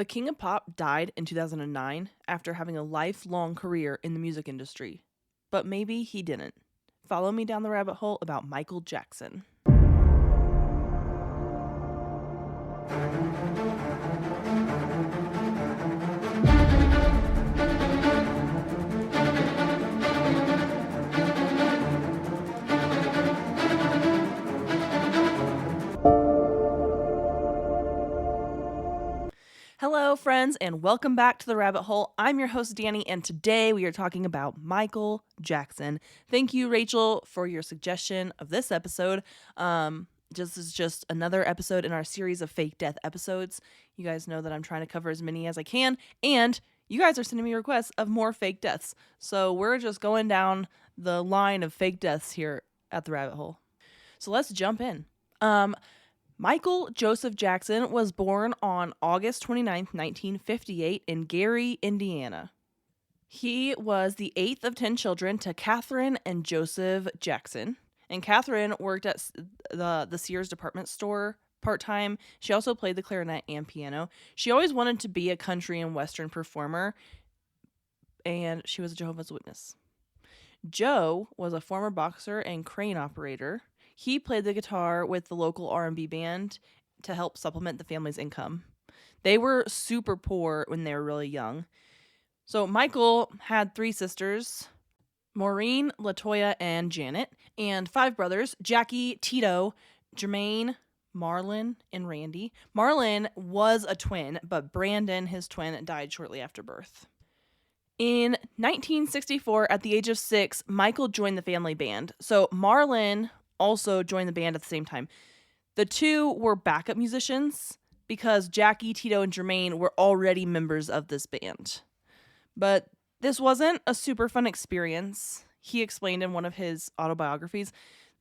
The King of Pop died in 2009 after having a lifelong career in the music industry. But maybe he didn't. Follow me down the rabbit hole about Michael Jackson. Hello, friends, and welcome back to the rabbit hole. I'm your host, Danny, and today we are talking about Michael Jackson. Thank you, Rachel, for your suggestion of this episode. This is just another episode in our series of fake death episodes. You guys know that I'm trying to cover as many as I can, and you guys are sending me requests of more fake deaths. So we're just going down the line of fake deaths here at the rabbit hole. So let's jump in. Michael Joseph Jackson was born on August 29th, 1958 in Gary, Indiana. He was the eighth of 10 children to Catherine and Joseph Jackson. And Catherine worked at the Sears department store part-time. She also played the clarinet and piano. She always wanted to be a country and western performer, and she was a Jehovah's Witness. Joe was a former boxer and crane operator. He played the guitar with the local R&B band to help supplement the family's income. They were super poor when they were really young. So Michael had three sisters, Maureen, Latoya, and Janet, and five brothers, Jackie, Tito, Jermaine, Marlon, and Randy. Marlon was a twin, but Brandon, his twin, died shortly after birth. In 1964, at the age of 6, Michael joined the family band. So Marlon also joined the band at the same time. The two were backup musicians because Jackie, Tito, and Jermaine were already members of this band. But this wasn't a super fun experience. He explained in one of his autobiographies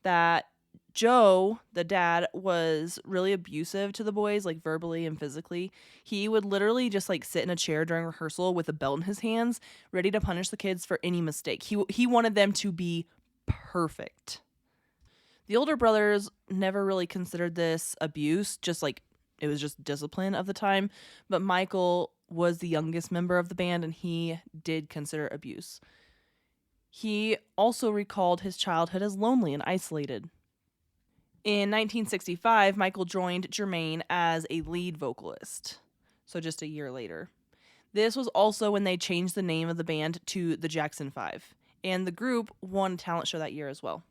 that Joe, the dad, was really abusive to the boys, like verbally and physically. He would literally just like sit in a chair during rehearsal with a belt in his hands, ready to punish the kids for any mistake. He wanted them to be perfect. The older brothers never really considered this abuse, just like it was just discipline of the time. But Michael was the youngest member of the band, and he did consider abuse. He also recalled his childhood as lonely and isolated. In 1965, Michael joined Jermaine as a lead vocalist, so just a year later. This was also when they changed the name of the band to the Jackson 5, and the group won a talent show that year as well.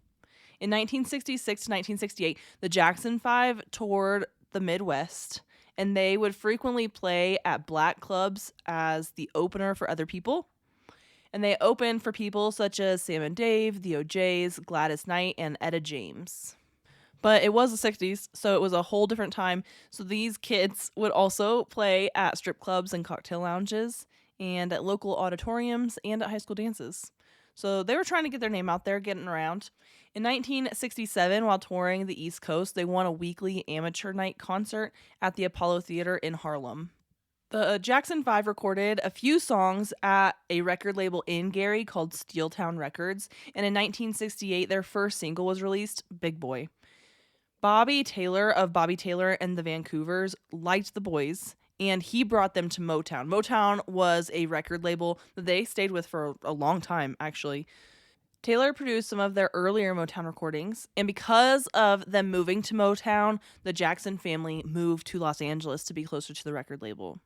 In 1966 to 1968, the Jackson 5 toured the Midwest, and they would frequently play at black clubs as the opener for other people. And they opened for people such as Sam and Dave, the O'Jays, Gladys Knight, and Etta James. But it was the 60s, so it was a whole different time. So these kids would also play at strip clubs and cocktail lounges, and at local auditoriums, and at high school dances. So they were trying to get their name out there, getting around. In 1967, while touring the East Coast, they won a weekly amateur night concert at the Apollo Theater in Harlem. The Jackson 5 recorded a few songs at a record label in Gary called Steeltown Records, and in 1968, their first single was released, Big Boy. Bobby Taylor of Bobby Taylor and the Vancouvers liked the boys, and he brought them to Motown. Motown was a record label that they stayed with for a long time, actually. Taylor produced some of their earlier Motown recordings, and because of them moving to Motown, the Jackson family moved to Los Angeles to be closer to the record label.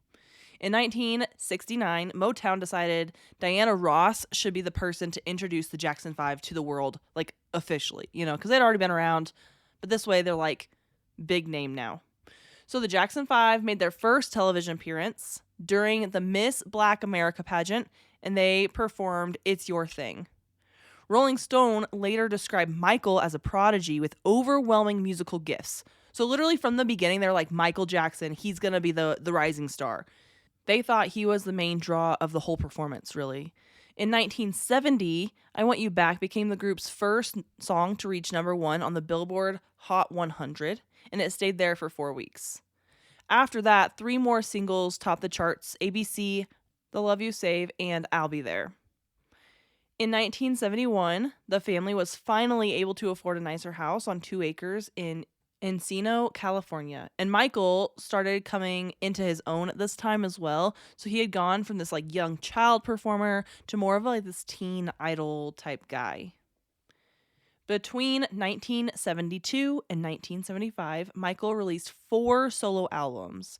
In 1969, Motown decided Diana Ross should be the person to introduce the Jackson 5 to the world, like officially, because they'd already been around, but this way they're like big name now. So the Jackson 5 made their first television appearance during the Miss Black America pageant, and they performed It's Your Thing. Rolling Stone later described Michael as a prodigy with overwhelming musical gifts. So literally from the beginning, they're like, Michael Jackson, he's going to be the rising star. They thought he was the main draw of the whole performance, really. In 1970, I Want You Back became the group's first song to reach number 1 on the Billboard Hot 100, and it stayed there for 4 weeks. After that, 3 more singles topped the charts: ABC, The Love You Save, and I'll Be There. In 1971, the family was finally able to afford a nicer house on 2 acres in Encino, California. And Michael started coming into his own at this time as well. So he had gone from this like young child performer to more of like this teen idol type guy. Between 1972 and 1975, Michael released 4 solo albums: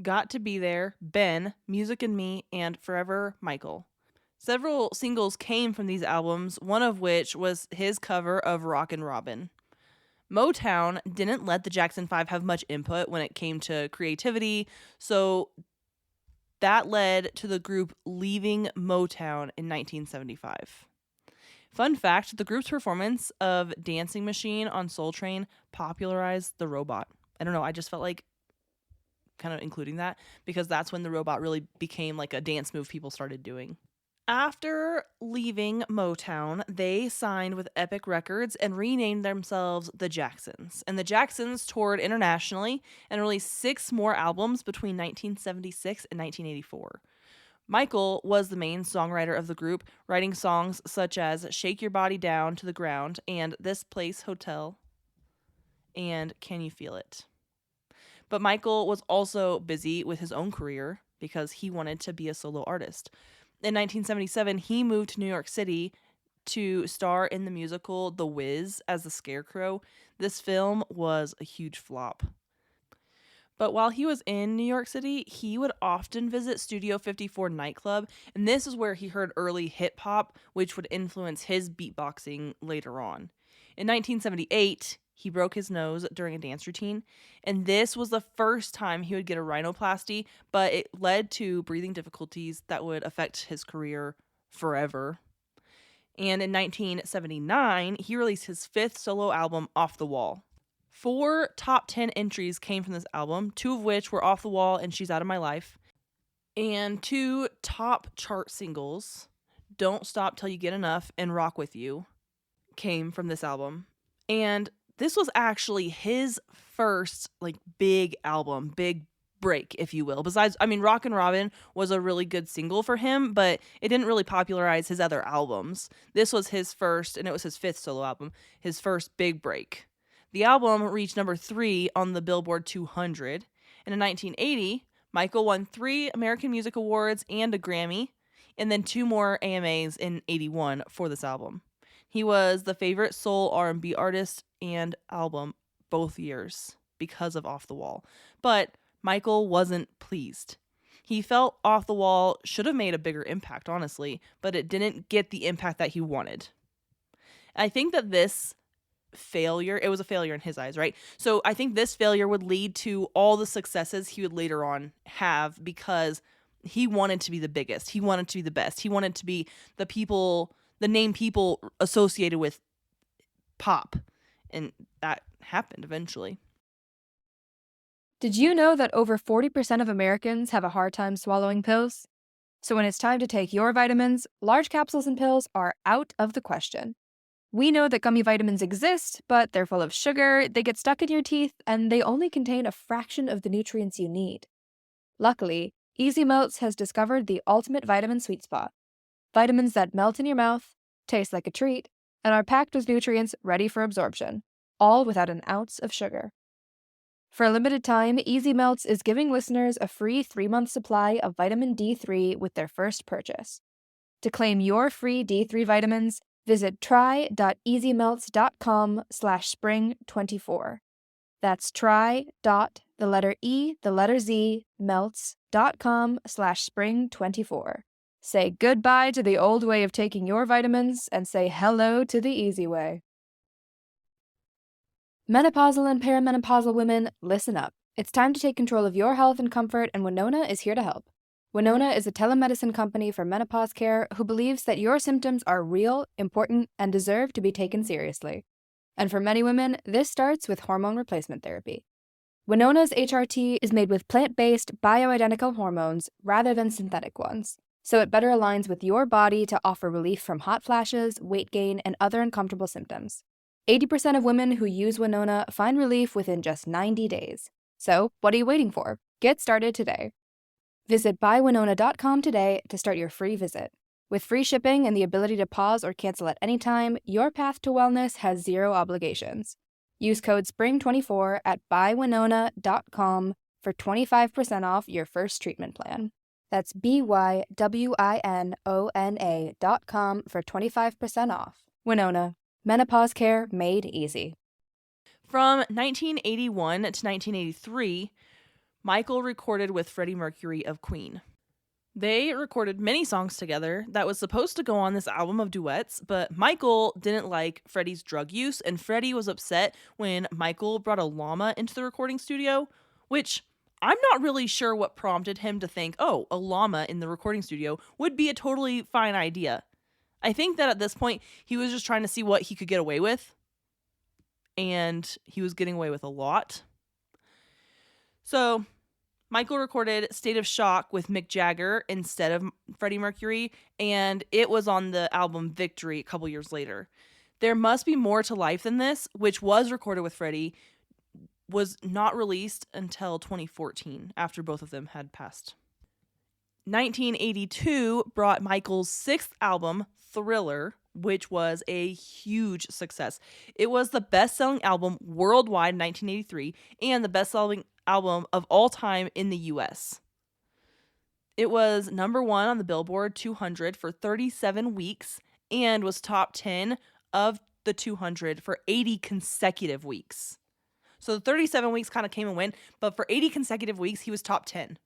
Got to Be There, Ben, Music and Me, and Forever Michael. Several singles came from these albums, one of which was his cover of Rockin' Robin. Motown didn't let the Jackson 5 have much input when it came to creativity, so that led to the group leaving Motown in 1975. Fun fact, the group's performance of Dancing Machine on Soul Train popularized the robot. I don't know, I just felt like kind of including that because that's when the robot really became like a dance move people started doing. After leaving Motown, they signed with Epic Records and renamed themselves the Jacksons. And the Jacksons toured internationally and released 6 more albums between 1976 and 1984. Michael was the main songwriter of the group, writing songs such as Shake Your Body Down to the Ground and This Place Hotel and Can You Feel It? But Michael was also busy with his own career because he wanted to be a solo artist. In 1977, he moved to New York City to star in the musical The Wiz as the Scarecrow. This film was a huge flop. But while he was in New York City, he would often visit Studio 54 nightclub, and this is where he heard early hip hop, which would influence his beatboxing later on. In 1978, he broke his nose during a dance routine, and this was the first time he would get a rhinoplasty, but it led to breathing difficulties that would affect his career forever. And in 1979, he released his 5th solo album, Off the Wall. 4 top 10 entries came from this album, 2 of which were Off the Wall and She's Out of My Life. And 2 top chart singles, Don't Stop Till You Get Enough and Rock With You, came from this album. And this was actually his first like big album, big break, if you will. Besides, I mean, Rockin' Robin was a really good single for him, but it didn't really popularize his other albums. This was his first, and it was his 5th solo album, his first big break. The album reached number 3 on the Billboard 200. And in 1980, Michael won 3 American Music Awards and a Grammy, and then 2 more AMAs in 81 for this album. He was the favorite soul R&B artist and album both years because of Off the Wall. But Michael wasn't pleased. He felt Off the Wall should have made a bigger impact, honestly, but it didn't get the impact that he wanted. I think that this failure, it was a failure in his eyes, right? So I think this failure would lead to all the successes he would later on have because he wanted to be the biggest. He wanted to be the best. He wanted to be the name people associated with pop. And that happened eventually. Did you know that over 40% of Americans have a hard time swallowing pills? So when it's time to take your vitamins, large capsules and pills are out of the question. We know that gummy vitamins exist, but they're full of sugar, they get stuck in your teeth, and they only contain a fraction of the nutrients you need. Luckily, Easy Melts has discovered the ultimate vitamin sweet spot. Vitamins that melt in your mouth, taste like a treat, and are packed with nutrients ready for absorption, all without an ounce of sugar. For a limited time, Easy Melts is giving listeners a free 3-month supply of vitamin D3 with their first purchase. To claim your free D3 vitamins, visit try.easymelts.com/spring24. That's melts.com/spring24. Say goodbye to the old way of taking your vitamins and say hello to the easy way. Menopausal and perimenopausal women, listen up. It's time to take control of your health and comfort, and Winona is here to help. Winona is a telemedicine company for menopause care who believes that your symptoms are real, important, and deserve to be taken seriously. And for many women, this starts with hormone replacement therapy. Winona's HRT is made with plant-based, bioidentical hormones rather than synthetic ones, so it better aligns with your body to offer relief from hot flashes, weight gain, and other uncomfortable symptoms. 80% of women who use Winona find relief within just 90 days. So, what are you waiting for? Get started today. Visit buywinona.com today to start your free visit. With free shipping and the ability to pause or cancel at any time, your path to wellness has zero obligations. Use code SPRING24 at buywinona.com for 25% off your first treatment plan. That's BYWINONA.com for 25% off. Winona, menopause care made easy. From 1981 to 1983, Michael recorded with Freddie Mercury of Queen. They recorded many songs together that was supposed to go on this album of duets, but Michael didn't like Freddie's drug use, and Freddie was upset when Michael brought a llama into the recording studio, which I'm not really sure what prompted him to think, oh, a llama in the recording studio would be a totally fine idea. I think that at this point, he was just trying to see what he could get away with, and he was getting away with a lot. So Michael recorded State of Shock with Mick Jagger instead of Freddie Mercury, and it was on the album Victory a couple years later. There Must Be More to Life Than This, which was recorded with Freddie, was not released until 2014, after both of them had passed. 1982 brought Michael's sixth album, Thriller, which was a huge success. It was the best-selling album worldwide in 1983 and the best-selling album of all time in the US. It was number 1 on the Billboard 200 for 37 weeks and was top 10 of the 200 for 80 consecutive weeks. So the 37 weeks kind of came and went, but for 80 consecutive weeks, he was top 10.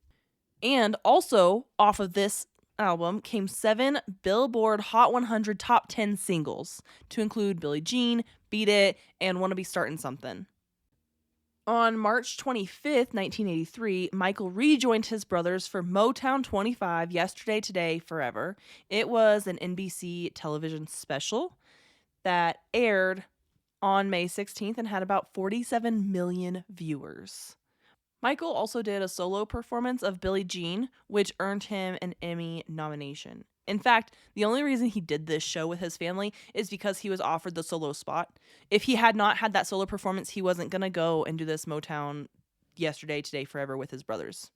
And also, off of this album came 7 Billboard Hot 100 top 10 singles, to include Billie Jean, Beat It, and Wanna Be Startin' Something. On March 25th, 1983, Michael rejoined his brothers for Motown 25, Yesterday, Today, Forever. It was an NBC television special that aired on May 16th and had about 47 million viewers. Michael also did a solo performance of Billie Jean, which earned him an Emmy nomination. In fact, the only reason he did this show with his family is because he was offered the solo spot. If he had not had that solo performance, he wasn't going to go and do this Motown Yesterday, Today, Forever with his brothers.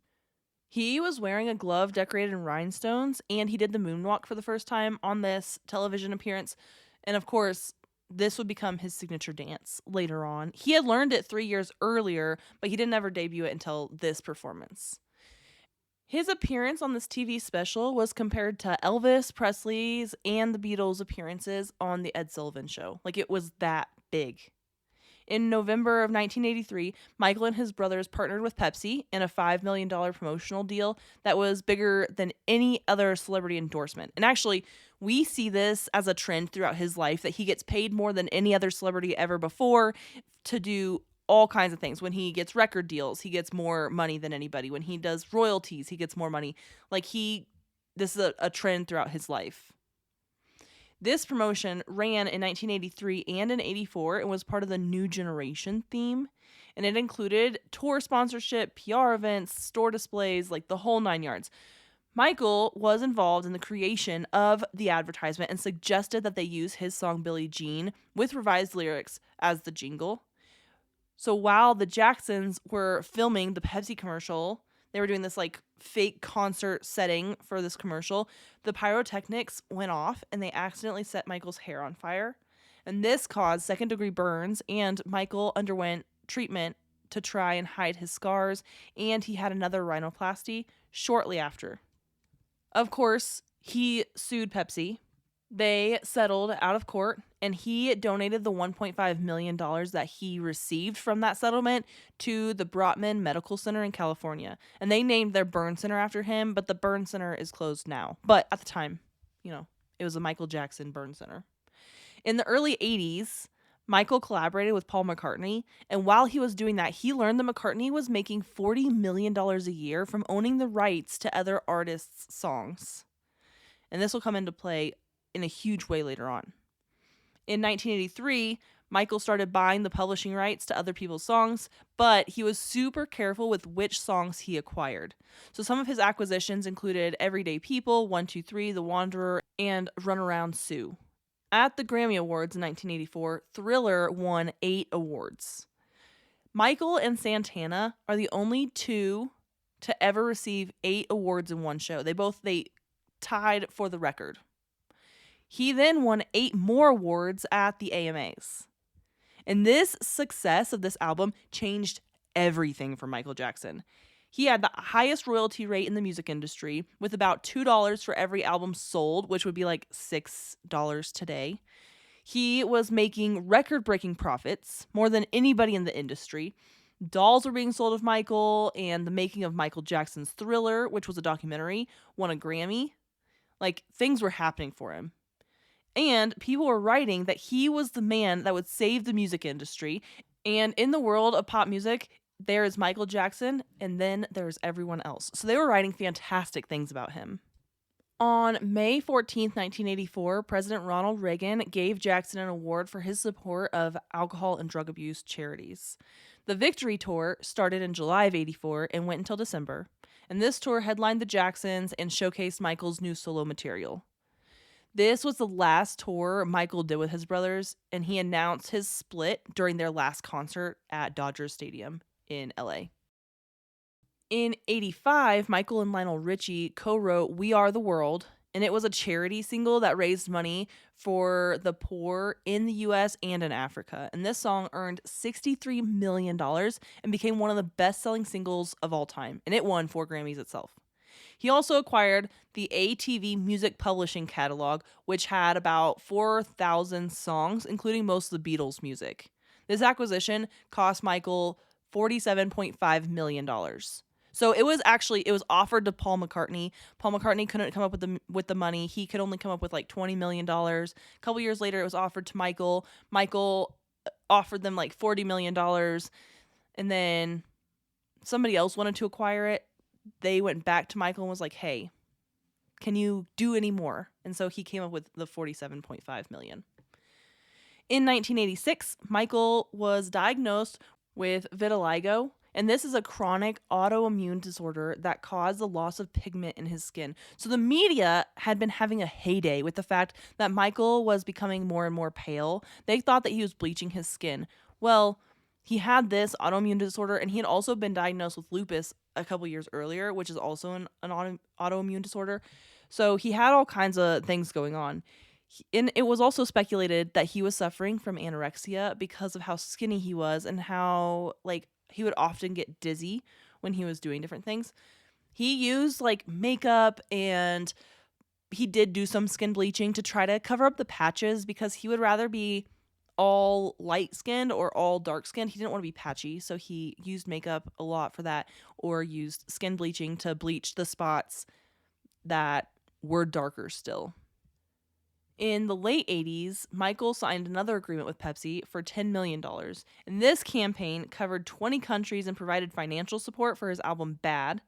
He was wearing a glove decorated in rhinestones, and he did the moonwalk for the first time on this television appearance. And of course, this would become his signature dance later on. He had learned it 3 years earlier, but he didn't ever debut it until this performance. His appearance on this TV special was compared to Elvis Presley's and the Beatles' appearances on The Ed Sullivan Show. Like, it was that big. In November of 1983, Michael and his brothers partnered with Pepsi in a $5 million promotional deal that was bigger than any other celebrity endorsement. And actually, we see this as a trend throughout his life, that he gets paid more than any other celebrity ever before to do all kinds of things. When he gets record deals, he gets more money than anybody. When he does royalties, he gets more money. This is a trend throughout his life. This promotion ran in 1983 and in 84 and was part of the New Generation theme. And it included tour sponsorship, PR events, store displays, like the whole 9 yards. Michael was involved in the creation of the advertisement and suggested that they use his song Billie Jean with revised lyrics as the jingle. So while the Jacksons were filming the Pepsi commercial, they were doing this like fake concert setting for this commercial, the pyrotechnics went off and they accidentally set Michael's hair on fire. And this caused second-degree burns, and Michael underwent treatment to try and hide his scars, and he had another rhinoplasty shortly after. Of course, he sued Pepsi. They settled out of court, and he donated the $1.5 million that he received from that settlement to the Brotman Medical Center in California. And they named their burn center after him, but the burn center is closed now. But at the time, it was a Michael Jackson burn center. In the early 80s, Michael collaborated with Paul McCartney, and while he was doing that, he learned that McCartney was making $40 million a year from owning the rights to other artists' songs. And this will come into play in a huge way later on. In 1983, Michael started buying the publishing rights to other people's songs, but he was super careful with which songs he acquired. So some of his acquisitions included Everyday People, 123, The Wanderer, and Runaround Sue. At the Grammy Awards in 1984, Thriller won 8 awards. Michael and Santana are the only two to ever receive 8 awards in one show. They tied for the record. He then won 8 more awards at the AMAs. And this success of this album changed everything for Michael Jackson. He had the highest royalty rate in the music industry, with about $2 for every album sold, which would be like $6 today. He was making record-breaking profits, more than anybody in the industry. Dolls were being sold of Michael, and the making of Michael Jackson's Thriller, which was a documentary, won a Grammy. Like, things were happening for him. And people were writing that he was the man that would save the music industry. And in the world of pop music, there is Michael Jackson, and then there's everyone else. So they were writing fantastic things about him. On May 14th, 1984, President Ronald Reagan gave Jackson an award for his support of alcohol and drug abuse charities. The Victory Tour started in July of 84 and went until December. And this tour headlined the Jacksons and showcased Michael's new solo material. This was the last tour Michael did with his brothers, and he announced his split during their last concert at Dodger Stadium in LA. In 85, Michael and Lionel Richie co-wrote We Are the World, and it was a charity single that raised money for the poor in the US and in Africa. And this song earned $63 million and became one of the best-selling singles of all time, and it won 4 Grammys itself. He also acquired the ATV Music Publishing catalog, which had about 4,000 songs, including most of the Beatles' music. This acquisition cost Michael $47.5 million. So it was offered to Paul McCartney. Paul McCartney couldn't come up with the money. He could only come up with like $20 million. A couple years later, it was offered to Michael. Michael offered them like $40 million. And then somebody else wanted to acquire it. They went back to Michael and was like, hey, can you do any more? And so he came up with the $47.5 million. In 1986, Michael was diagnosed with vitiligo, and this is a chronic autoimmune disorder that caused the loss of pigment in his skin. So the media had been having a heyday with the fact that Michael was becoming more and more pale. They thought that he was bleaching his skin. Well, he had this autoimmune disorder, and he had also been diagnosed with lupus a couple years earlier, which is also an autoimmune disorder. So he had all kinds of things going on. And it was also speculated that he was suffering from anorexia because of how skinny he was and how, like, he would often get dizzy when he was doing different things. He used, like, makeup, and he did do some skin bleaching to try to cover up the patches because he would rather be all light-skinned or all dark-skinned. He didn't want to be patchy, so he used makeup a lot for that, or used skin bleaching to bleach the spots that were darker still. In the late 80s, Michael signed another agreement with Pepsi for $10 million, and this campaign covered 20 countries and provided financial support for his album Bad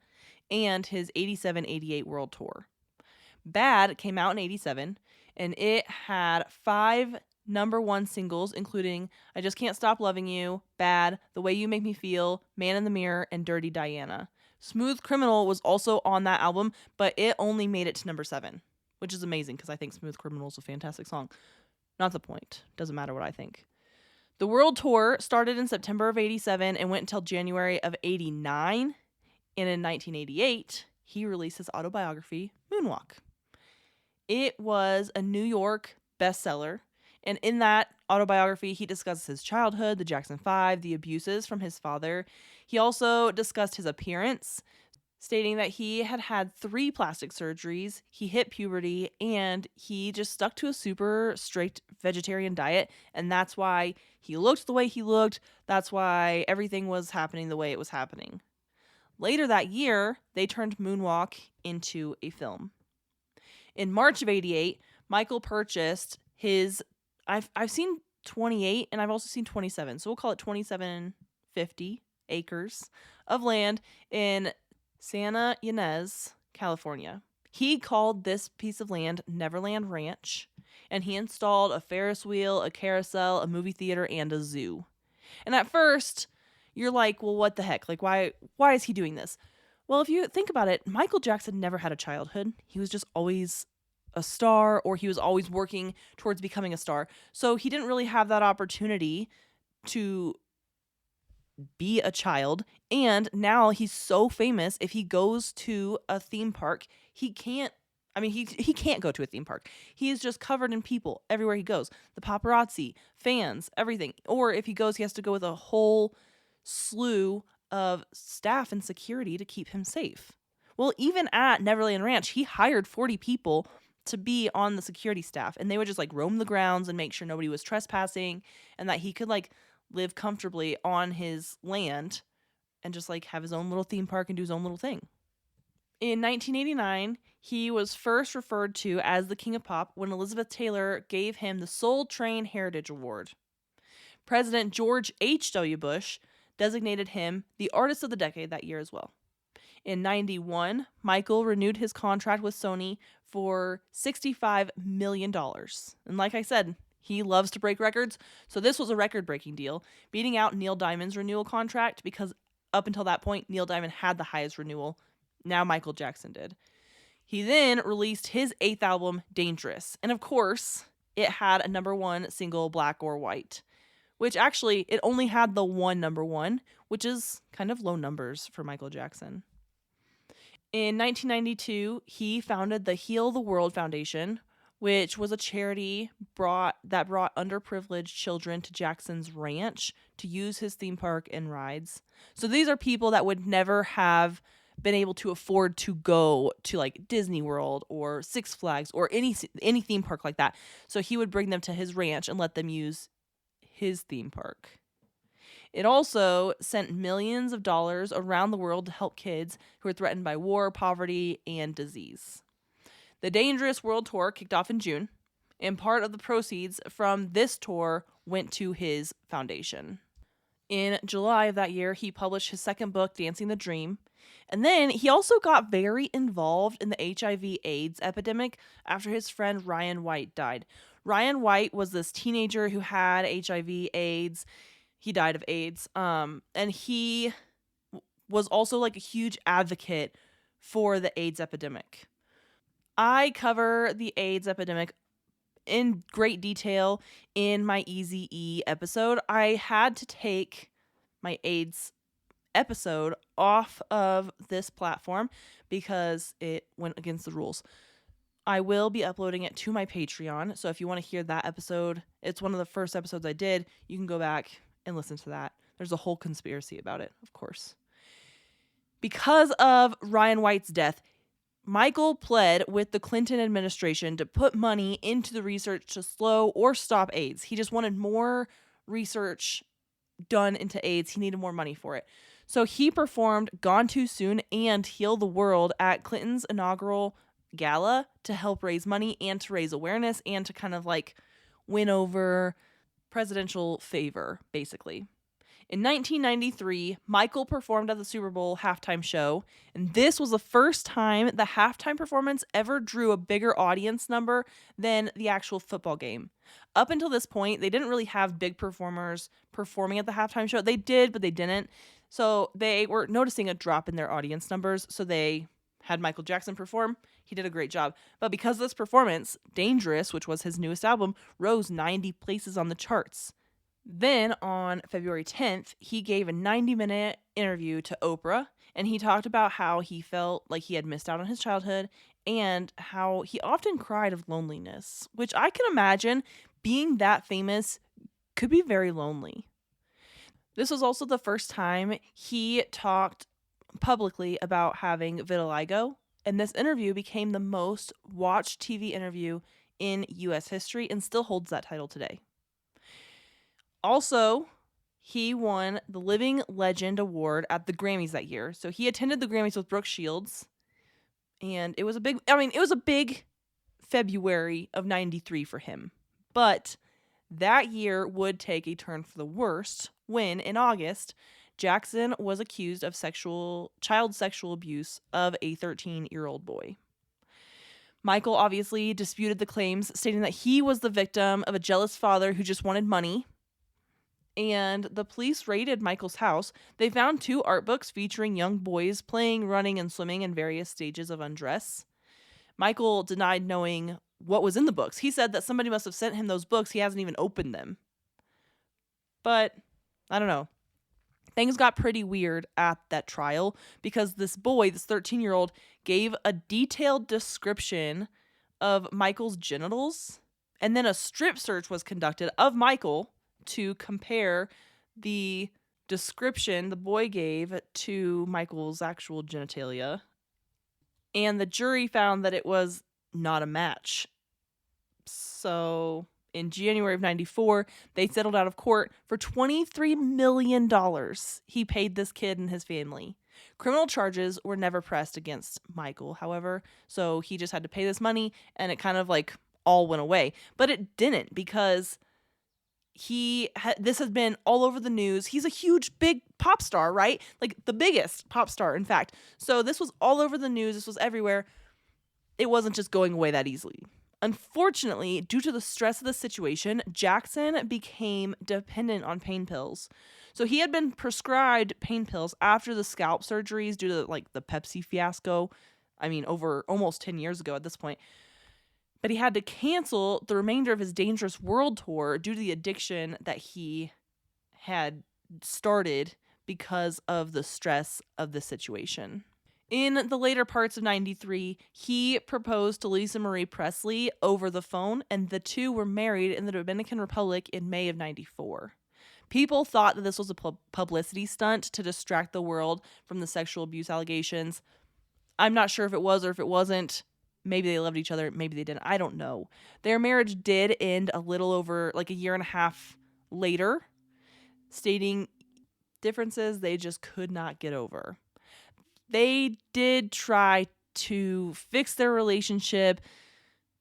and his 87-88 world tour. Bad came out in 87, and it had 5 number 1 singles, including I Just Can't Stop Loving You, Bad, The Way You Make Me Feel, Man in the Mirror, and Dirty Diana. Smooth Criminal was also on that album, but it only made it to number 7, which is amazing because I think Smooth Criminal is a fantastic song. Not the point. Doesn't matter what I think. The world tour started in September of 87 and went until January of 89. And in 1988, he released his autobiography, Moonwalk. It was a New York bestseller. And in that autobiography, he discusses his childhood, the Jackson 5, the abuses from his father. He also discussed his appearance, stating that he had had 3 plastic surgeries, he hit puberty, and he just stuck to a super strict vegetarian diet, and that's why he looked the way he looked. That's why everything was happening the way it was happening. Later that year, they turned Moonwalk into a film. In March of 88, Michael purchased his, I've seen 28 and I've also seen 27, so we'll call it 2750 acres of land in Santa Ynez, California. He called this piece of land Neverland Ranch, and he installed a Ferris wheel, a carousel, a movie theater, and a zoo. And at first, you're like, well, what the heck? Like, why is he doing this? Well, if you think about it, Michael Jackson never had a childhood. He was just always a star, or he was always working towards becoming a star. So he didn't really have that opportunity to be a child, and now he's so famous. If he goes to a theme park, he can't, I mean, he can't go to a theme park. He is just covered in people everywhere he goes. The paparazzi, fans, everything. Or if he goes, he has to go with a whole slew of staff and security to keep him safe. Well, even at Neverland Ranch, he hired 40 people to be on the security staff, and they would just like roam the grounds and make sure nobody was trespassing and that he could like live comfortably on his land and just like have his own little theme park and do his own little thing. In 1989, he was first referred to as the King of Pop when Elizabeth Taylor gave him the Soul Train Heritage Award. President George H.W. Bush designated him the Artist of the Decade that year as well. In 91, Michael renewed his contract with Sony for $65 million. And like I said, he loves to break records, so this was a record-breaking deal, beating out Neil Diamond's renewal contract because up until that point, Neil Diamond had the highest renewal. Now Michael Jackson did. He then released his 8th album, Dangerous. And of course, it had a number 1 single, Black or White, which actually, it only had the one number 1, which is kind of low numbers for Michael Jackson. In 1992, he founded the Heal the World Foundation, which was a charity that brought underprivileged children to Jackson's ranch to use his theme park and rides. So these are people that would never have been able to afford to go to like Disney World or Six Flags or any theme park like that. So he would bring them to his ranch and let them use his theme park. It also sent millions of dollars around the world to help kids who are threatened by war, poverty, and disease. The Dangerous World Tour kicked off in June, and part of the proceeds from this tour went to his foundation. In July of that year, he published his second book, Dancing the Dream, and then he also got very involved in the HIV/AIDS epidemic after his friend Ryan White died. Ryan White was this teenager who had HIV/AIDS. He died of AIDS, and he was also like a huge advocate for the AIDS epidemic. I cover the AIDS epidemic in great detail in my Eazy-E episode. I had to take my AIDS episode off of this platform because it went against the rules. I will be uploading it to my Patreon, so if you want to hear that episode, it's one of the first episodes I did. You can go back and listen to that. There's a whole conspiracy about it, of course. Because of Ryan White's death, Michael pled with the Clinton administration to put money into the research to slow or stop AIDS. He just wanted more research done into AIDS. He needed more money for it. So he performed Gone Too Soon and Heal the World at Clinton's inaugural gala to help raise money and to raise awareness and to kind of like win over presidential favor, basically. In 1993, Michael performed at the Super Bowl halftime show, and this was the first time the halftime performance ever drew a bigger audience number than the actual football game. Up until this point, they didn't really have big performers performing at the halftime show. They did, but they didn't. So they were noticing a drop in their audience numbers, so they had Michael Jackson perform. He did a great job. But because of this performance, Dangerous, which was his newest album, rose 90 places on the charts. Then on February 10th, he gave a 90-minute interview to Oprah, and he talked about how he felt like he had missed out on his childhood and how he often cried of loneliness, which I can imagine being that famous could be very lonely. This was also the first time he talked publicly about having vitiligo, and this interview became the most watched TV interview in U.S. history and still holds that title today. Also, he won the Living Legend Award at the Grammys that year. So he attended the Grammys with Brooke Shields, and it was a big February of 93 for him. But that year would take a turn for the worst when, in August, Jackson was accused of child sexual abuse of a 13-year-old boy. Michael obviously disputed the claims, stating that he was the victim of a jealous father who just wanted money. And the police raided Michael's house. They found 2 art books featuring young boys playing, running, and swimming in various stages of undress. Michael denied knowing what was in the books. He said that somebody must have sent him those books. He hasn't even opened them. But, I don't know. Things got pretty weird at that trial because this boy, this 13-year-old, gave a detailed description of Michael's genitals, and then a strip search was conducted of Michael to compare the description the boy gave to Michael's actual genitalia. And the jury found that it was not a match. So in January of 94, they settled out of court for $23 million. He paid this kid and his family. Criminal charges were never pressed against Michael, however, so he just had to pay this money, and it kind of like all went away. But it didn't, because this has been all over the news. He's a huge, big pop star, right? Like the biggest pop star, in fact. So this was all over the news. This was everywhere. It wasn't just going away that easily. Unfortunately, due to the stress of the situation, Jackson became dependent on pain pills. So he had been prescribed pain pills after the scalp surgeries due to like the Pepsi fiasco. I mean, over almost 10 years ago at this point. But he had to cancel the remainder of his Dangerous World tour due to the addiction that he had started because of the stress of the situation. In the later parts of 93, he proposed to Lisa Marie Presley over the phone, and the two were married in the Dominican Republic in May of 94. People thought that this was a publicity stunt to distract the world from the sexual abuse allegations. I'm not sure if it was or if it wasn't. Maybe they loved each other. Maybe they didn't. I don't know. Their marriage did end a little over like a year and a half later, stating differences they just could not get over. They did try to fix their relationship.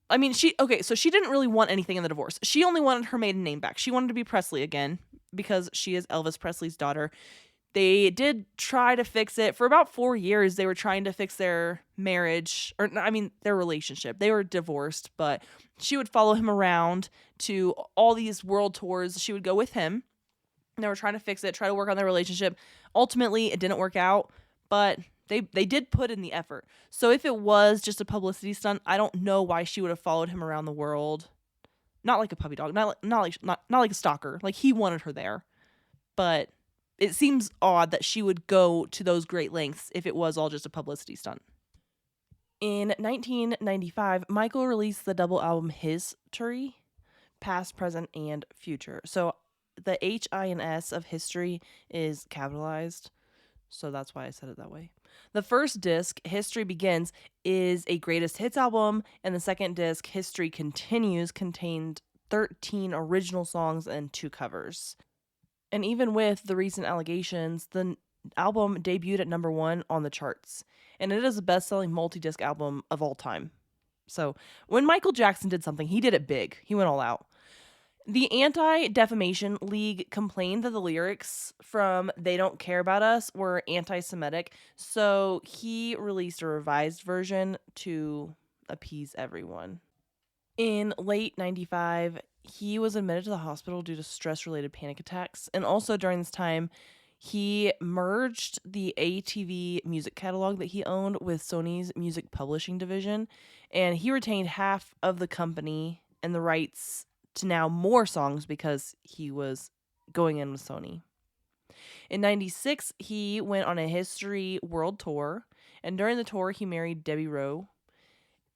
I mean, she didn't really want anything in the divorce. She only wanted her maiden name back. She wanted to be Presley again because she is Elvis Presley's daughter. They did try to fix it. For about 4 years, they were trying to fix their marriage, their relationship. They were divorced, but she would follow him around to all these world tours. She would go with him. They were trying to fix it, try to work on their relationship. Ultimately, it didn't work out, but they did put in the effort. So if it was just a publicity stunt, I don't know why she would have followed him around the world. Not like a puppy dog, not like a stalker. Like, he wanted her there. But it seems odd that she would go to those great lengths if it was all just a publicity stunt. In 1995, Michael released the double album History, Past, Present, and Future. So the H, I, and S of History is capitalized, so that's why I said it that way. The first disc, History Begins, is a greatest hits album, and the second disc, History Continues, contained 13 original songs and 2 covers. And even with the recent allegations, the album debuted at number 1 on the charts. And it is the best-selling multi-disc album of all time. So when Michael Jackson did something, he did it big. He went all out. The Anti-Defamation League complained that the lyrics from They Don't Care About Us were anti-Semitic. So he released a revised version to appease everyone. In late 95, he was admitted to the hospital due to stress-related panic attacks. And also during this time, he merged the ATV music catalog that he owned with Sony's music publishing division. And he retained half of the company and the rights to now more songs because he was going in with Sony. In 96, he went on a History World Tour. And during the tour, he married Debbie Rowe,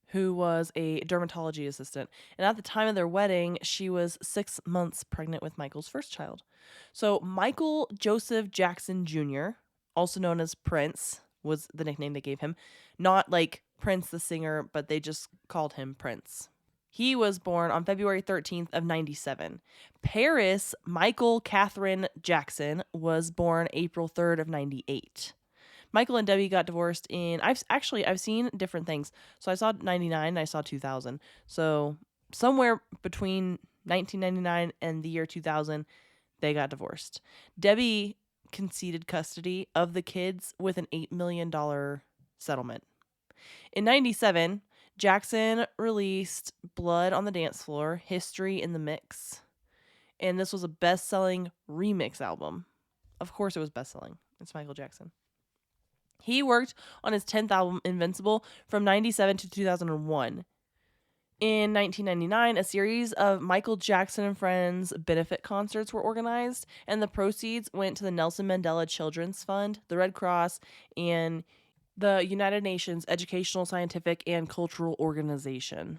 who was a dermatology assistant. And at the time of their wedding, she was 6 months pregnant with Michael's first child. So Michael Joseph Jackson Jr., also known as Prince, was the nickname they gave him. Not like Prince the singer, but they just called him Prince. He was born on February 13th of 97. Paris Michael Catherine Jackson was born April 3rd of 98. Michael and Debbie got divorced I've seen different things. So I saw 99 and I saw 2000. So somewhere between 1999 and the year 2000, they got divorced. Debbie conceded custody of the kids with an $8 million settlement. In 97, Jackson released Blood on the Dance Floor, History in the Mix. And this was a best-selling remix album. Of course it was best-selling. It's Michael Jackson. He worked on his 10th album, Invincible, from 97 to 2001. In 1999, a series of Michael Jackson and Friends benefit concerts were organized, and the proceeds went to the Nelson Mandela Children's Fund, the Red Cross, and the United Nations Educational, Scientific, and Cultural Organization.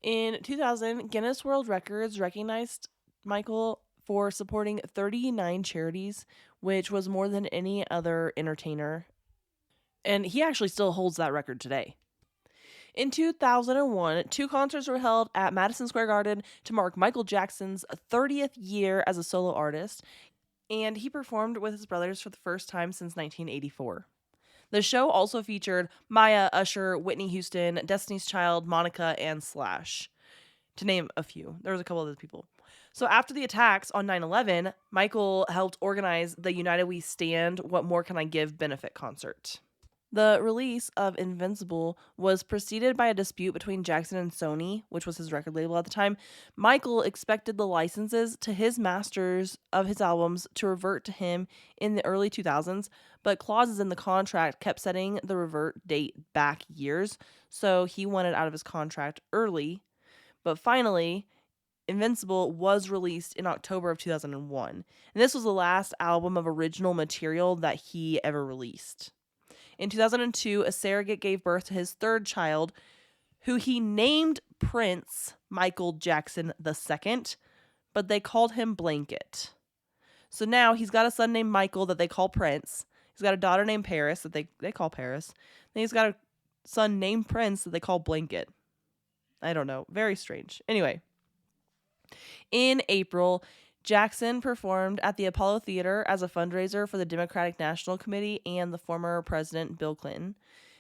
In 2000, Guinness World Records recognized Michael for supporting 39 charities, which was more than any other entertainer. And he actually still holds that record today. In 2001, 2 concerts were held at Madison Square Garden to mark Michael Jackson's 30th year as a solo artist, and he performed with his brothers for the first time since 1984. The show also featured Maya, Usher, Whitney Houston, Destiny's Child, Monica, and Slash, to name a few. There was a couple other people. So after the attacks on 9/11, Michael helped organize the United We Stand What More Can I Give benefit concert. The release of Invincible was preceded by a dispute between Jackson and Sony, which was his record label at the time. Michael expected the licenses to his masters of his albums to revert to him in the early 2000s, but clauses in the contract kept setting the revert date back years, so he wanted out of his contract early. But finally, Invincible was released in October of 2001, and this was the last album of original material that he ever released. In 2002, a surrogate gave birth to his 3rd child, who he named Prince Michael Jackson II, but they called him Blanket. So now he's got a son named Michael that they call Prince. He's got a daughter named Paris that they call Paris. Then he's got a son named Prince that they call Blanket. I don't know. Very strange. Anyway, in April, Jackson performed at the Apollo Theater as a fundraiser for the Democratic National Committee and the former President Bill Clinton.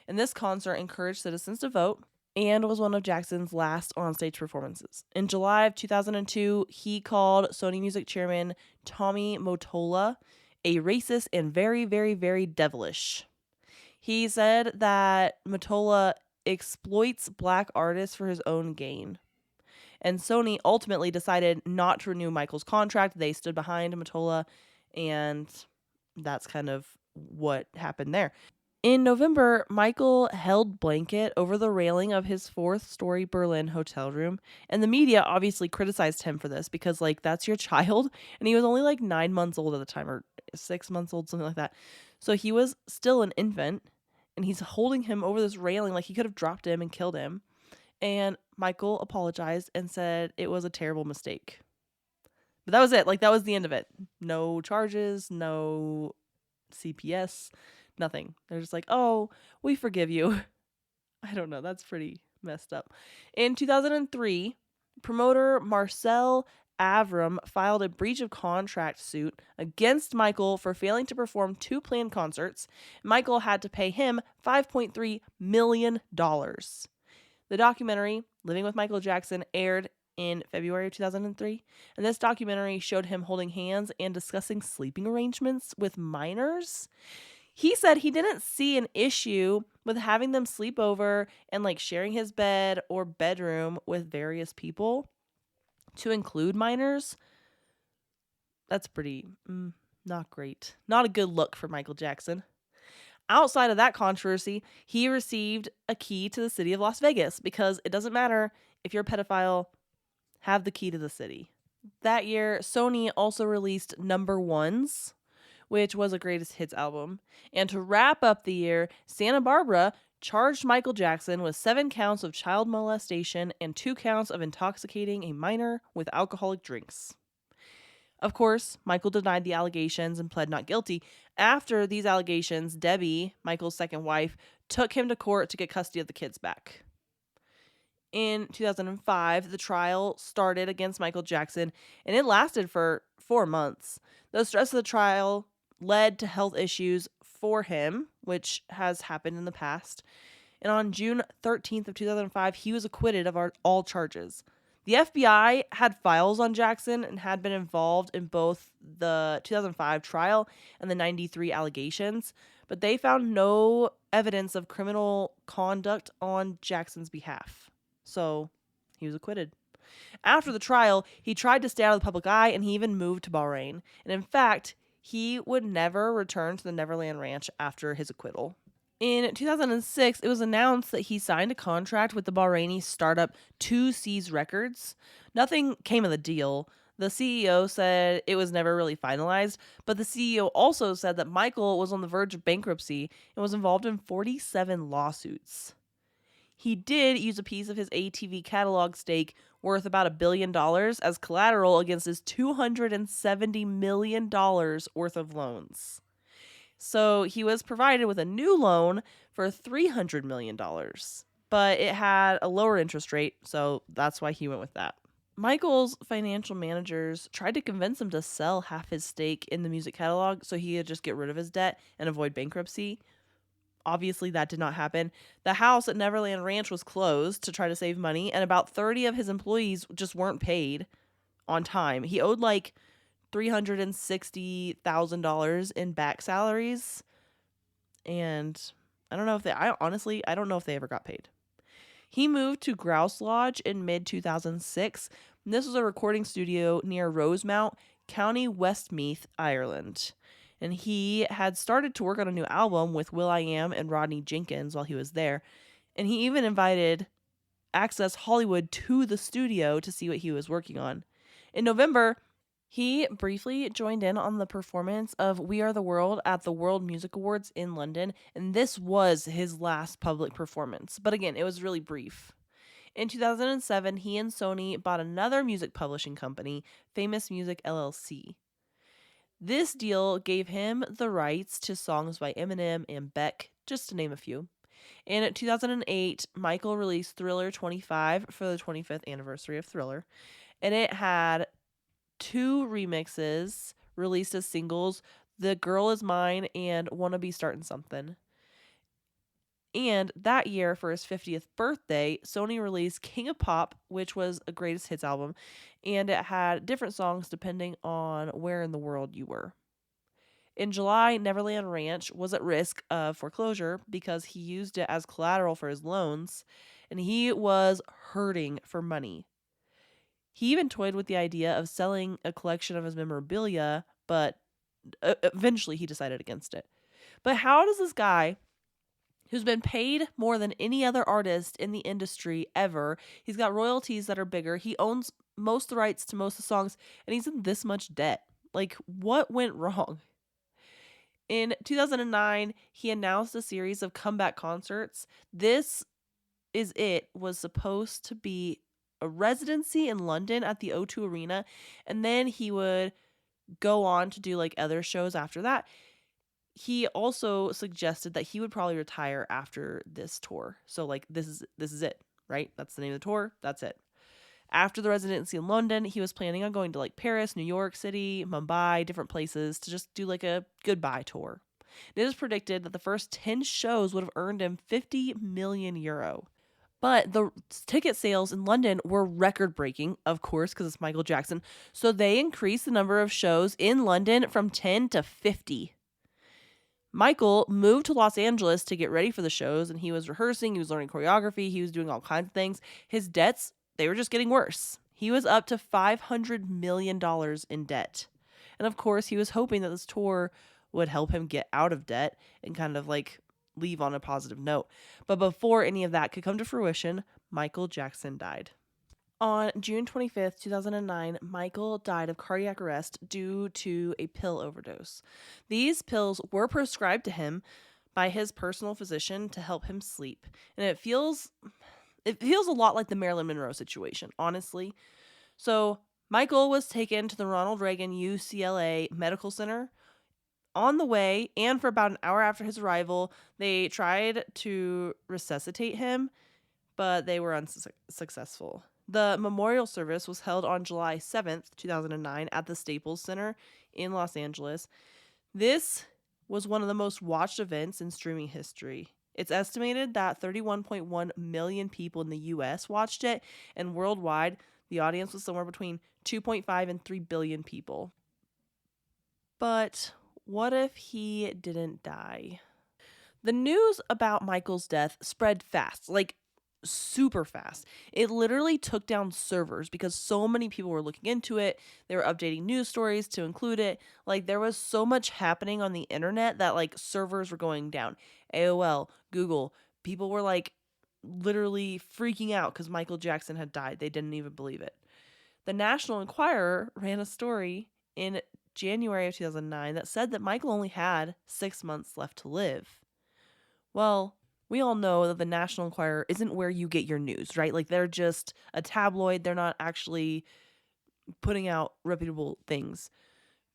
And this concert encouraged citizens to vote and was one of Jackson's last onstage performances. In July of 2002, he called Sony Music chairman Tommy Mottola a racist and very, very, very devilish. He said that Mottola exploits black artists for his own gain. And Sony ultimately decided not to renew Michael's contract. They stood behind Mottola, and that's kind of what happened there. In November, Michael held Blanket over the railing of his 4th-story Berlin hotel room, and the media obviously criticized him for this because, that's your child, and he was only 9 months old at the time, or 6 months old, something like that. So he was still an infant, and he's holding him over this railing like he could have dropped him and killed him. And Michael apologized and said it was a terrible mistake. But that was it. That was the end of it. No charges, no CPS, nothing. They're just like, oh, we forgive you. I don't know. That's pretty messed up. In 2003, promoter Marcel Avram filed a breach of contract suit against Michael for failing to perform 2 planned concerts. Michael had to pay him $5.3 million. The documentary, Living with Michael Jackson, aired in February of 2003, and this documentary showed him holding hands and discussing sleeping arrangements with minors. He said he didn't see an issue with having them sleep over and sharing his bed or bedroom with various people to include minors. That's pretty not great. Not a good look for Michael Jackson. Outside of that controversy, he received a key to the city of Las Vegas because it doesn't matter if you're a pedophile, have the key to the city. That year, Sony also released Number Ones, which was a greatest hits album. And to wrap up the year, Santa Barbara charged Michael Jackson with 7 counts of child molestation and 2 counts of intoxicating a minor with alcoholic drinks. Of course, Michael denied the allegations and pled not guilty. After these allegations, Debbie, Michael's second wife, took him to court to get custody of the kids back. In 2005, the trial started against Michael Jackson, and it lasted for 4 months. The stress of the trial led to health issues for him, which has happened in the past. And on June 13th of 2005, he was acquitted of all charges. The FBI had files on Jackson and had been involved in both the 2005 trial and the 93 allegations, but they found no evidence of criminal conduct on Jackson's behalf. So he was acquitted. After the trial, he tried to stay out of the public eye, and he even moved to Bahrain. And in fact, he would never return to the Neverland Ranch after his acquittal. In 2006, it was announced that he signed a contract with the Bahraini startup Two Seas Records. Nothing came of the deal. The CEO said it was never really finalized, but the CEO also said that Michael was on the verge of bankruptcy and was involved in 47 lawsuits. He did use a piece of his ATV catalog stake worth about $1 billion as collateral against his $270 million worth of loans. So he was provided with a new loan for $300 million, but it had a lower interest rate, so that's why he went with that. Michael's financial managers tried to convince him to sell half his stake in the music catalog so he could just get rid of his debt and avoid bankruptcy. Obviously, that did not happen. The house at Neverland Ranch was closed to try to save money, and about 30 of his employees just weren't paid on time. He owed like $360,000 in back salaries, and I don't know if I don't know if they ever got paid. He moved to Grouse Lodge in mid 2006. This was a recording studio near Rosemount, County Westmeath, Ireland. And he had started to work on a new album with will.i.am and Rodney Jenkins while he was there. And he even invited Access Hollywood to the studio to see what he was working on. In November, he briefly joined in on the performance of We Are the World at the World Music Awards in London, and this was his last public performance. But again, it was really brief. In 2007, he and Sony bought another music publishing company, Famous Music LLC. This deal gave him the rights to songs by Eminem and Beck, just to name a few. And in 2008, Michael released Thriller 25 for the 25th anniversary of Thriller, and it had 2 remixes released as singles, The Girl Is Mine and Wanna Be Startin' Something. And that year, for his 50th birthday, Sony released King of Pop, which was a greatest hits album, and it had different songs depending on where in the world you were. In July, Neverland Ranch was at risk of foreclosure because he used it as collateral for his loans, and he was hurting for money. He even toyed with the idea of selling a collection of his memorabilia, but eventually he decided against it. But how does this guy, who's been paid more than any other artist in the industry ever, he's got royalties that are bigger, he owns most of the rights to most of the songs, and he's in this much debt? Like, what went wrong? In 2009, he announced a series of comeback concerts. This Is It was supposed to be a residency in London at the O2 Arena, and then he would go on to do like other shows after that. He also suggested that he would probably retire after this tour. So like this is it, right? That's the name of the tour. That's it. After the residency in London, he was planning on going to like Paris, New York City, Mumbai, different places to just do like a goodbye tour. It is predicted that the first 10 shows would have earned him 50 million euro. But the ticket sales in London were record breaking, of course, because it's Michael Jackson. So they increased the number of shows in London from 10 to 50. Michael moved to Los Angeles to get ready for the shows, and he was rehearsing, he was learning choreography, he was doing all kinds of things. His debts, they were just getting worse. He was up to $500 million in debt. And of course, he was hoping that this tour would help him get out of debt and kind of like leave on a positive note. But before any of that could come to fruition, Michael Jackson died. On June 25th, 2009, Michael died of cardiac arrest due to a pill overdose. These pills were prescribed to him by his personal physician to help him sleep. And it feels a lot like the Marilyn Monroe situation, honestly. So, Michael was taken to the Ronald Reagan UCLA Medical Center. On the way, and for about an hour after his arrival, they tried to resuscitate him, but they were unsuccessful. The memorial service was held on July 7th, 2009 at the Staples Center in Los Angeles. This was one of the most watched events in streaming history. It's estimated that 31.1 million people in the US watched it, and worldwide, the audience was somewhere between 2.5 and 3 billion people. But what if he didn't die? The news about Michael's death spread fast, like super fast. It literally took down servers because so many people were looking into it. They were updating news stories to include it. Like there was so much happening on the internet that like servers were going down. AOL, Google. People were like literally freaking out because Michael Jackson had died. They didn't even believe it. The National Enquirer ran a story in January of 2009 that said that Michael only had 6 months left to live. Well, we all know that the National Enquirer isn't where you get your news, right? Like they're just a tabloid. They're not actually putting out reputable things.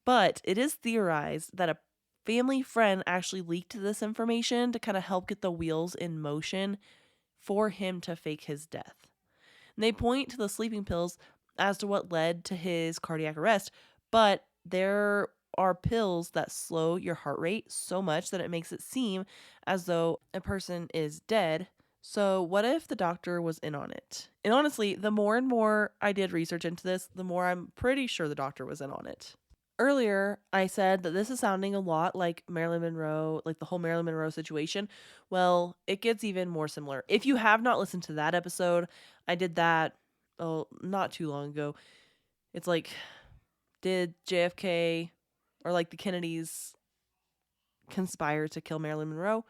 But it is theorized that a family friend actually leaked this information to kind of help get the wheels in motion for him to fake his death. And they point to the sleeping pills as to what led to his cardiac arrest, but there are pills that slow your heart rate so much that it makes it seem as though a person is dead. So, what if the doctor was in on it? And honestly, the more and more I did research into this, the more I'm pretty sure the doctor was in on it. Earlier, I said that this is sounding a lot like Marilyn Monroe, like the whole Marilyn Monroe situation. Well, it gets even more similar. If you have not listened to that episode, I did that not too long ago. It's like, did JFK or like the Kennedys conspire to kill Marilyn Monroe?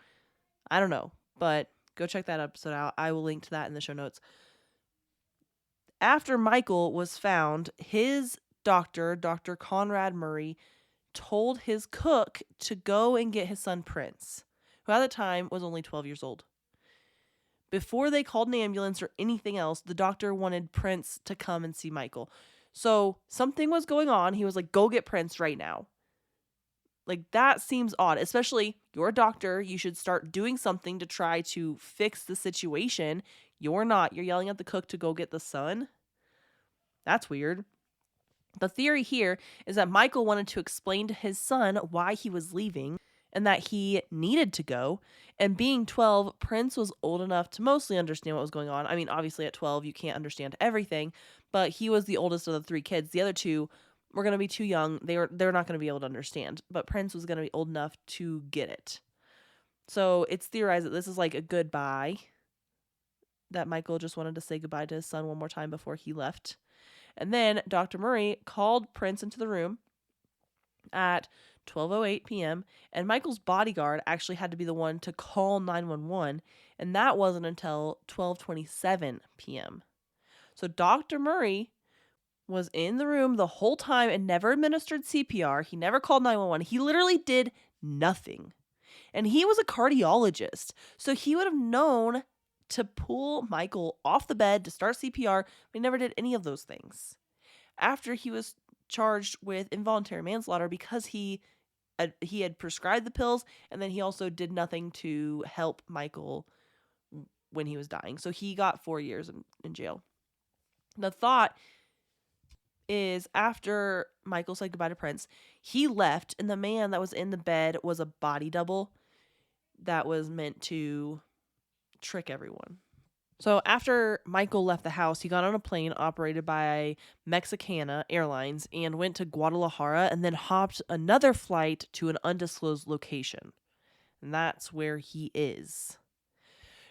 I don't know, but go check that episode out. I will link to that in the show notes. After Michael was found, his doctor, Dr. Conrad Murray, told his cook to go and get his son Prince, who at the time was only 12 years old. Before they called an ambulance or anything else, the doctor wanted Prince to come and see Michael. So something was going on. He was like, go get Prince right now. Like, that seems odd, especially you're a doctor. You should start doing something to try to fix the situation. You're not. You're yelling at the cook to go get the son. That's weird. The theory here is that Michael wanted to explain to his son why he was leaving and that he needed to go. And being 12, Prince was old enough to mostly understand what was going on. I mean, obviously at 12, you can't understand everything, but he was the oldest of the three kids. The other two were going to be too young. They're not going to be able to understand, but Prince was going to be old enough to get it. So it's theorized that this is like a goodbye, that Michael just wanted to say goodbye to his son one more time before he left. And then Dr. Murray called Prince into the room at 12:08 p.m. and Michael's bodyguard actually had to be the one to call 911, and that wasn't until 12:27 p.m. So Dr. Murray was in the room the whole time and never administered CPR. He never called 911. He literally did nothing. And he was a cardiologist, so he would have known to pull Michael off the bed to start CPR, but he never did any of those things. After he was charged with involuntary manslaughter because he had prescribed the pills, and then he also did nothing to help Michael when he was dying. So he got 4 years in jail. The thought is after Michael said goodbye to Prince, he left, and the man that was in the bed was a body double that was meant to trick everyone. So after Michael left the house, he got on a plane operated by Mexicana Airlines and went to Guadalajara and then hopped another flight to an undisclosed location. And that's where he is.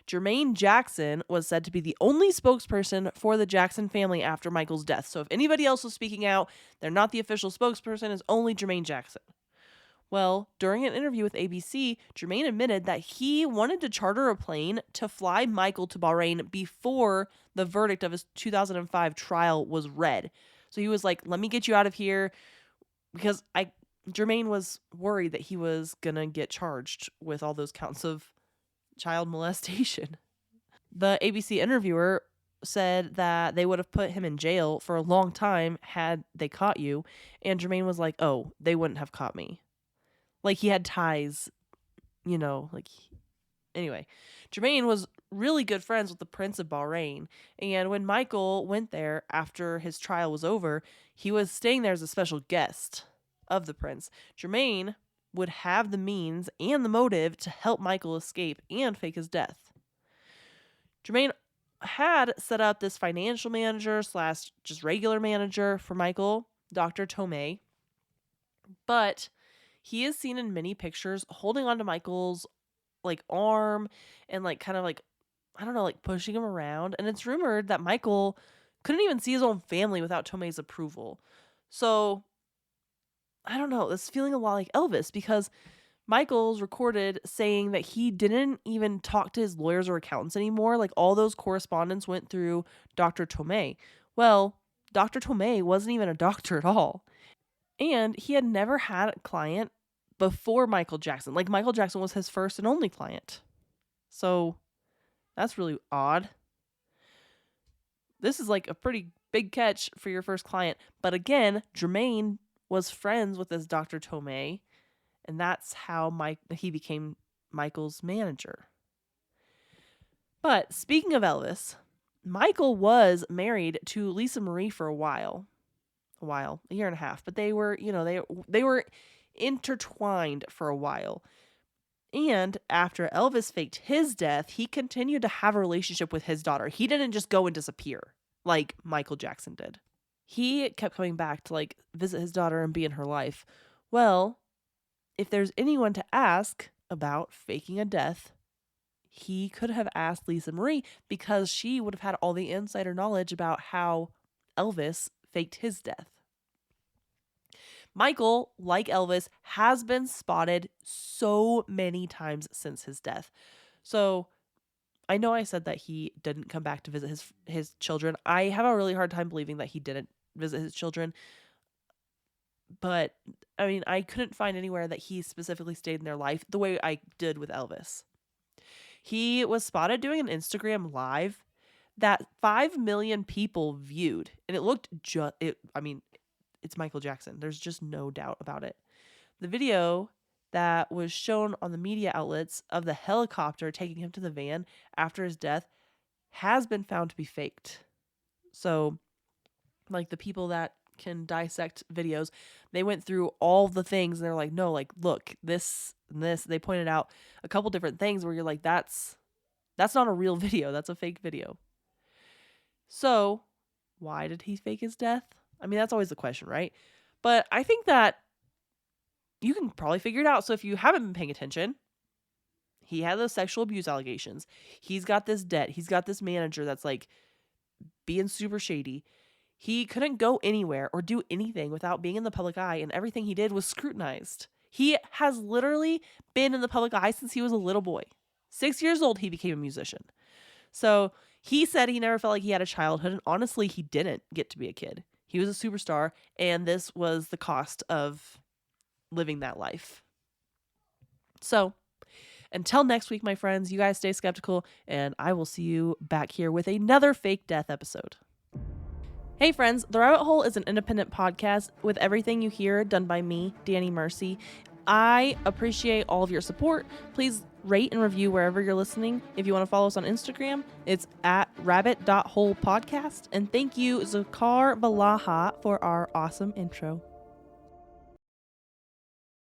Jermaine Jackson was said to be the only spokesperson for the Jackson family after Michael's death. So if anybody else was speaking out, they're not the official spokesperson, it's only Jermaine Jackson. Well, during an interview with ABC, Jermaine admitted that he wanted to charter a plane to fly Michael to Bahrain before the verdict of his 2005 trial was read. So he was like, let me get you out of here, because Jermaine was worried that he was going to get charged with all those counts of child molestation. The ABC interviewer said that they would have put him in jail for a long time had they caught you. And Jermaine was like, oh, they wouldn't have caught me. Like, he had ties, anyway. Jermaine was really good friends with the Prince of Bahrain. And when Michael went there after his trial was over, he was staying there as a special guest of the prince. Jermaine would have the means and the motive to help Michael escape and fake his death. Jermaine had set up this financial manager / just regular manager for Michael, Dr. Tomei. But he is seen in many pictures holding onto Michael's arm and kind of I don't know, pushing him around. And it's rumored that Michael couldn't even see his own family without Tomei's approval. So I don't know, this feeling a lot like Elvis, because Michael's recorded saying that he didn't even talk to his lawyers or accountants anymore. Like, all those correspondence went through Dr. Tomei. Well, Dr. Tomei wasn't even a doctor at all. And he had never had a client before Michael Jackson. Like, Michael Jackson was his first and only client. So that's really odd. This is like a pretty big catch for your first client. But again, Jermaine was friends with this Dr. Tomei, and that's how he became Michael's manager. But speaking of Elvis, Michael was married to Lisa Marie for a year and a half, but they were, they were intertwined for a while. And after Elvis faked his death, he continued to have a relationship with his daughter. He didn't just go and disappear like Michael Jackson did. He kept coming back to like visit his daughter and be in her life. Well, if there's anyone to ask about faking a death, he could have asked Lisa Marie, because she would have had all the insider knowledge about how Elvis faked his death. Michael, like Elvis, has been spotted so many times since his death. So I know I said that he didn't come back to visit his children. I have a really hard time believing that he didn't visit his children. But I mean, I couldn't find anywhere that he specifically stayed in their life the way I did with Elvis. He was spotted doing an Instagram live that 5 million people viewed, and it looked it's Michael Jackson. There's just no doubt about it. The video that was shown on the media outlets of the helicopter taking him to the van after his death has been found to be faked. So, like, the people that can dissect videos, they went through all the things and they're like, no, like, look, this and this. They pointed out a couple different things where you're like, that's not a real video. That's a fake video. So, why did he fake his death? I mean, that's always the question, right? But I think that you can probably figure it out. So if you haven't been paying attention, he had those sexual abuse allegations. He's got this debt. He's got this manager that's like being super shady. He couldn't go anywhere or do anything without being in the public eye, and everything he did was scrutinized. He has literally been in the public eye since he was a little boy. 6 years old, he became a musician. So he said he never felt like he had a childhood, and honestly, he didn't get to be a kid. He was a superstar, and this was the cost of living that life. So until next week, my friends, you guys stay skeptical, and I will see you back here with another fake death episode. Hey friends, The Rabbit Hole is an independent podcast with everything you hear done by me, Danny Mercy. I appreciate all of your support. Please rate and review wherever you're listening. If you want to follow us on Instagram, it's at rabbit.holepodcast. And thank you, Zakar Balaha, for our awesome intro.